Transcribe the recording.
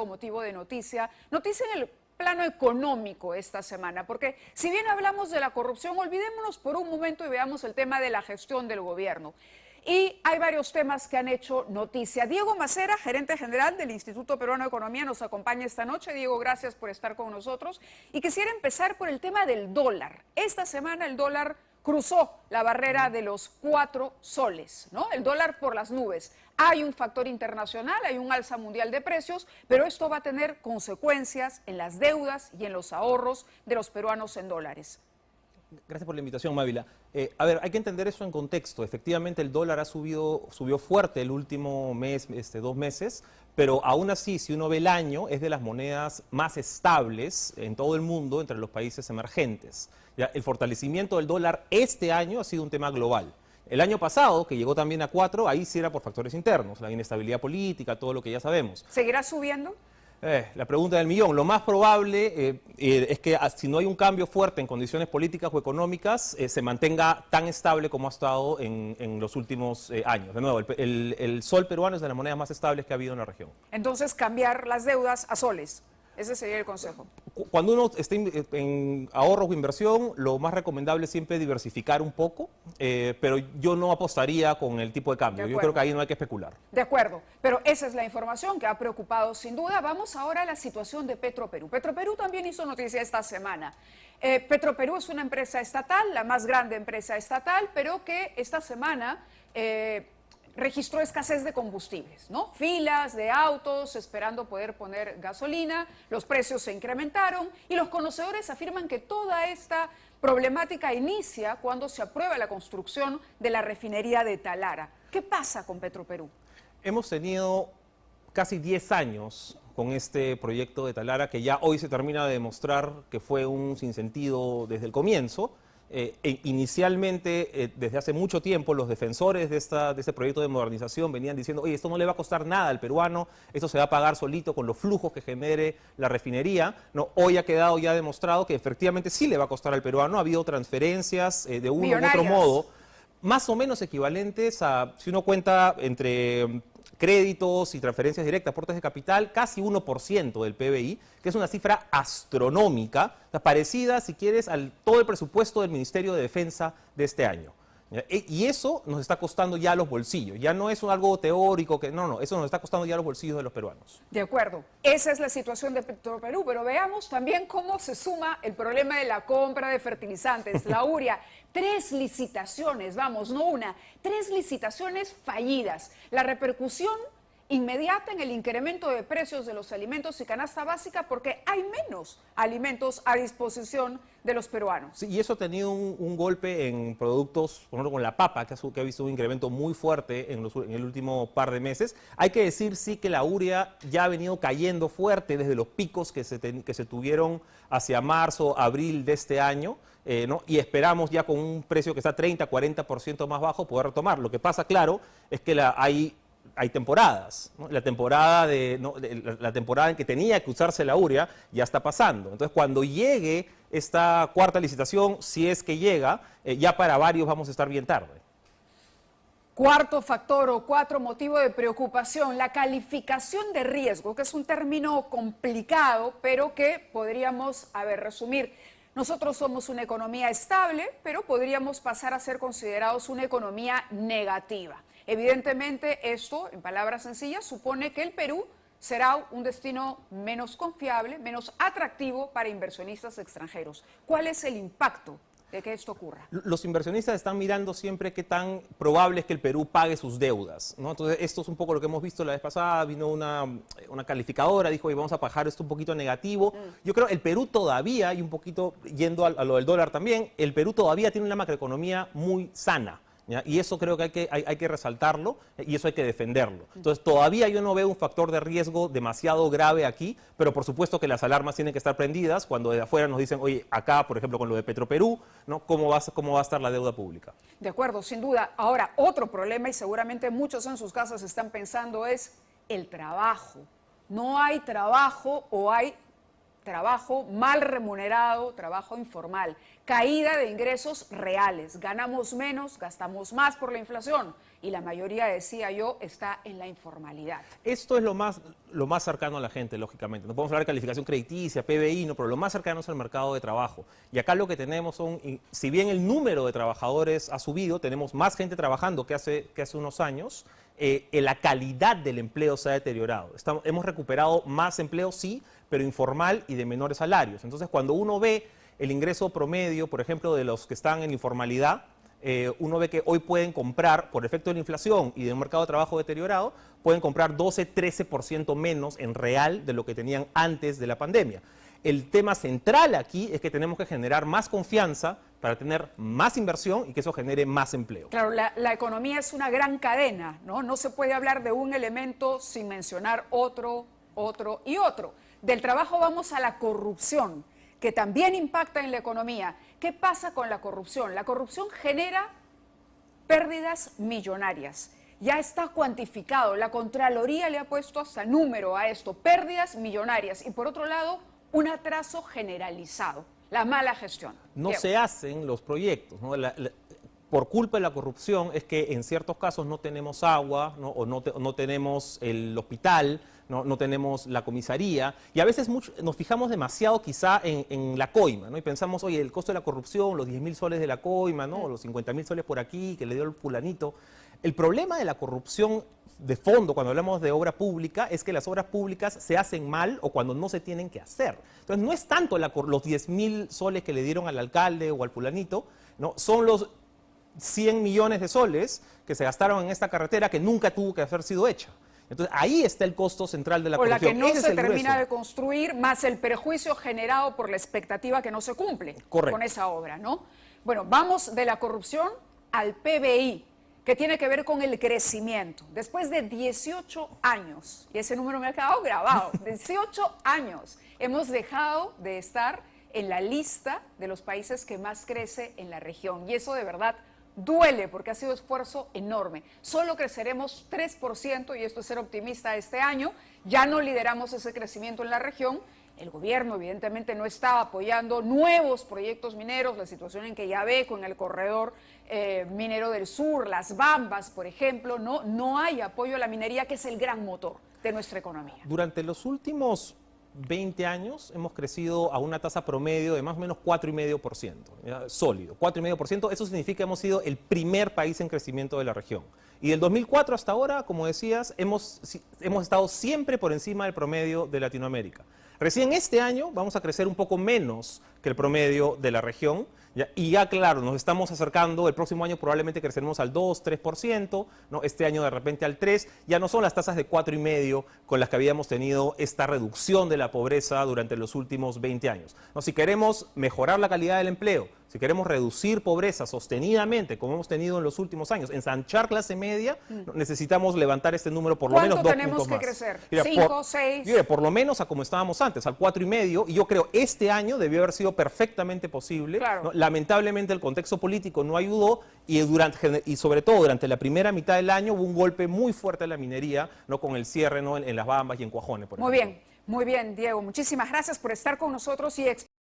motivo de noticia en el plano económico esta semana, porque si bien hablamos de la corrupción, olvidémonos por un momento y veamos el tema de la gestión del gobierno. Y hay varios temas que han hecho noticia. Diego Macera, gerente general del Instituto Peruano de Economía, nos acompaña esta noche. Diego, gracias por estar con nosotros. Y quisiera empezar por el tema del dólar. Esta semana el dólar cruzó la barrera de los 4 soles, ¿no? El dólar por las nubes. Hay un factor internacional, hay un alza mundial de precios, pero esto va a tener consecuencias en las deudas y en los ahorros de los peruanos en dólares. Gracias por la invitación, Mávila. A ver, hay que entender eso en contexto. Efectivamente, el dólar subió fuerte el último mes, 2 meses, pero aún así, si uno ve el año, es de las monedas más estables en todo el mundo entre los países emergentes. Ya, el fortalecimiento del dólar este año ha sido un tema global. El año pasado, que llegó también a 4, ahí sí era por factores internos, la inestabilidad política, todo lo que ya sabemos. ¿Seguirá subiendo? La pregunta del millón. Lo más probable es que si no hay un cambio fuerte en condiciones políticas o económicas, se mantenga tan estable como ha estado en los últimos años. De nuevo, el sol peruano es de las monedas más estables que ha habido en la región. Entonces, cambiar las deudas a soles. Ese sería el consejo. Cuando uno está en ahorros o inversión, lo más recomendable es siempre diversificar un poco, pero yo no apostaría con el tipo de cambio. Yo creo que ahí no hay que especular. De acuerdo, pero esa es la información que ha preocupado sin duda. Vamos ahora a la situación de Petroperú. Petroperú también hizo noticia esta semana. Petroperú es una empresa estatal, la más grande empresa estatal, pero que esta semana registró escasez de combustibles, ¿no? Filas de autos esperando poder poner gasolina, los precios se incrementaron y los conocedores afirman que toda esta problemática inicia cuando se aprueba la construcción de la refinería de Talara. ¿Qué pasa con Petroperú? Hemos tenido casi 10 años con este proyecto de Talara que ya hoy se termina de demostrar que fue un sinsentido desde el comienzo. Inicialmente, desde hace mucho tiempo, los defensores de este proyecto de modernización venían diciendo, oye, esto no le va a costar nada al peruano, esto se va a pagar solito con los flujos que genere la refinería. No, hoy ha quedado ya demostrado que efectivamente sí le va a costar al peruano. Ha habido transferencias de uno u otro modo, más o menos equivalentes a, si uno cuenta entre créditos y transferencias directas, aportes de capital, casi 1% del PBI, que es una cifra astronómica, parecida, si quieres, al todo el presupuesto del Ministerio de Defensa de este año. Y eso nos está costando ya los bolsillos, ya no es algo teórico, no, eso nos está costando ya los bolsillos de los peruanos. De acuerdo, esa es la situación de Petroperú, pero veamos también cómo se suma el problema de la compra de fertilizantes, la urea. 3 licitaciones, vamos, no una, 3 licitaciones fallidas. La repercusión inmediata en el incremento de precios de los alimentos y canasta básica porque hay menos alimentos a disposición de los peruanos. Sí, y eso ha tenido un golpe en productos, por ejemplo, con la papa, que ha visto un incremento muy fuerte en el último par de meses. Hay que decir, sí, que la urea ya ha venido cayendo fuerte desde los picos que se tuvieron hacia marzo, abril de este año, ¿no? Y esperamos ya con un precio que está 30-40% más bajo poder retomar. Lo que pasa, claro, es que hay temporadas, ¿no? La temporada en que tenía que usarse la urea ya está pasando. Entonces, cuando llegue esta cuarta licitación, si es que llega, ya para varios vamos a estar bien tarde. Cuarto factor o 4 motivo de preocupación, la calificación de riesgo, que es un término complicado, pero que podríamos, resumir. Nosotros somos una economía estable, pero podríamos pasar a ser considerados una economía negativa. Evidentemente, esto, en palabras sencillas, supone que el Perú será un destino menos confiable, menos atractivo para inversionistas extranjeros. ¿Cuál es el impacto de que esto ocurra? Los inversionistas están mirando siempre qué tan probable es que el Perú pague sus deudas, ¿no? Entonces, esto es un poco lo que hemos visto la vez pasada. Vino una calificadora, dijo, oye, vamos a bajar esto un poquito negativo. Yo creo que el Perú todavía, y un poquito yendo a lo del dólar también, el Perú todavía tiene una macroeconomía muy sana, ¿ya? Y eso creo que hay que resaltarlo y eso hay que defenderlo. Entonces, todavía yo no veo un factor de riesgo demasiado grave aquí, pero por supuesto que las alarmas tienen que estar prendidas cuando de afuera nos dicen, oye, acá, por ejemplo, con lo de Petroperú, ¿no? ¿Cómo va a estar la deuda pública? De acuerdo, sin duda. Ahora, otro problema, y seguramente muchos en sus casas están pensando, es el trabajo. No hay trabajo o hay trabajo mal remunerado, trabajo informal, caída de ingresos reales, ganamos menos, gastamos más por la inflación y la mayoría, decía yo, está en la informalidad. Esto es lo más cercano a la gente, lógicamente. No podemos hablar de calificación crediticia, PBI, no, pero lo más cercano es el mercado de trabajo. Y acá lo que tenemos son, si bien el número de trabajadores ha subido, tenemos más gente trabajando que hace unos años, la calidad del empleo se ha deteriorado. Hemos recuperado más empleo, sí, pero informal y de menores salarios. Entonces, cuando uno ve el ingreso promedio, por ejemplo, de los que están en informalidad, uno ve que hoy pueden comprar, por efecto de la inflación y de un mercado de trabajo deteriorado, pueden comprar 12-13% menos en real de lo que tenían antes de la pandemia. El tema central aquí es que tenemos que generar más confianza para tener más inversión y que eso genere más empleo. Claro, la economía es una gran cadena, ¿no? No se puede hablar de un elemento sin mencionar otro y otro. Del trabajo vamos a la corrupción, que también impacta en la economía. ¿Qué pasa con la corrupción? La corrupción genera pérdidas millonarias. Ya está cuantificado, la Contraloría le ha puesto hasta número a esto, pérdidas millonarias. Y por otro lado, un atraso generalizado, la mala gestión. No Diego. se hacen los proyectos, ¿no? Por culpa de la corrupción es que en ciertos casos no tenemos agua, ¿no? O no tenemos el hospital, no tenemos la comisaría, y a veces nos fijamos demasiado quizá en la coima, ¿no? Y pensamos, oye, el costo de la corrupción, los 10.000 soles de la coima, ¿no? O los 50.000 soles por aquí que le dio el fulanito. El problema de la corrupción de fondo, cuando hablamos de obra pública, es que las obras públicas se hacen mal o cuando no se tienen que hacer. Entonces, no es tanto los 10.000 soles que le dieron al alcalde o al fulanito, ¿no? Son los 100 millones de soles que se gastaron en esta carretera que nunca tuvo que haber sido hecha. Entonces, ahí está el costo central de la corrupción. O la que no Ese se es el termina grueso. de construir, más el perjuicio generado por la expectativa que no se cumple con esa obra, ¿no? Bueno, vamos de la corrupción al PBI, que tiene que ver con el crecimiento. Después de 18 años, y ese número me ha quedado grabado, 18 años, hemos dejado de estar en la lista de los países que más crece en la región. Y eso de verdad duele porque ha sido esfuerzo enorme. Solo creceremos 3%, y esto es ser optimista este año. Ya no lideramos ese crecimiento en la región. El gobierno evidentemente no está apoyando nuevos proyectos mineros, la situación en que ya ve con el corredor minero del sur, las Bambas, por ejemplo, no hay apoyo a la minería, que es el gran motor de nuestra economía. Durante los últimos 20 años hemos crecido a una tasa promedio de más o menos 4,5%, sólido, 4,5%. Eso significa que hemos sido el primer país en crecimiento de la región. Y del 2004 hasta ahora, como decías, hemos estado siempre por encima del promedio de Latinoamérica. Recién este año vamos a crecer un poco menos que el promedio de la región, y ya claro, nos estamos acercando, el próximo año probablemente creceremos al 2-3%, ¿no? Este año de repente al 3%, ya no son las tasas de 4,5% con las que habíamos tenido esta reducción de la pobreza durante los últimos 20 años. ¿No? Si queremos mejorar la calidad del empleo, si queremos reducir pobreza sostenidamente, como hemos tenido en los últimos años, ensanchar clase media, necesitamos levantar este número por lo menos 2 puntos más. ¿Cuánto tenemos que crecer? Mira, ¿5, 6? Mira, por lo menos a como estábamos antes, al 4,5%, y yo creo este año debió haber sido perfectamente posible. Claro. ¿No? Lamentablemente el contexto político no ayudó y sobre todo durante la primera mitad del año hubo un golpe muy fuerte a la minería, ¿no? Con el cierre, ¿no? en Las Bambas y en Cuajones, por ejemplo. Muy bien, Diego. Muchísimas gracias por estar con nosotros y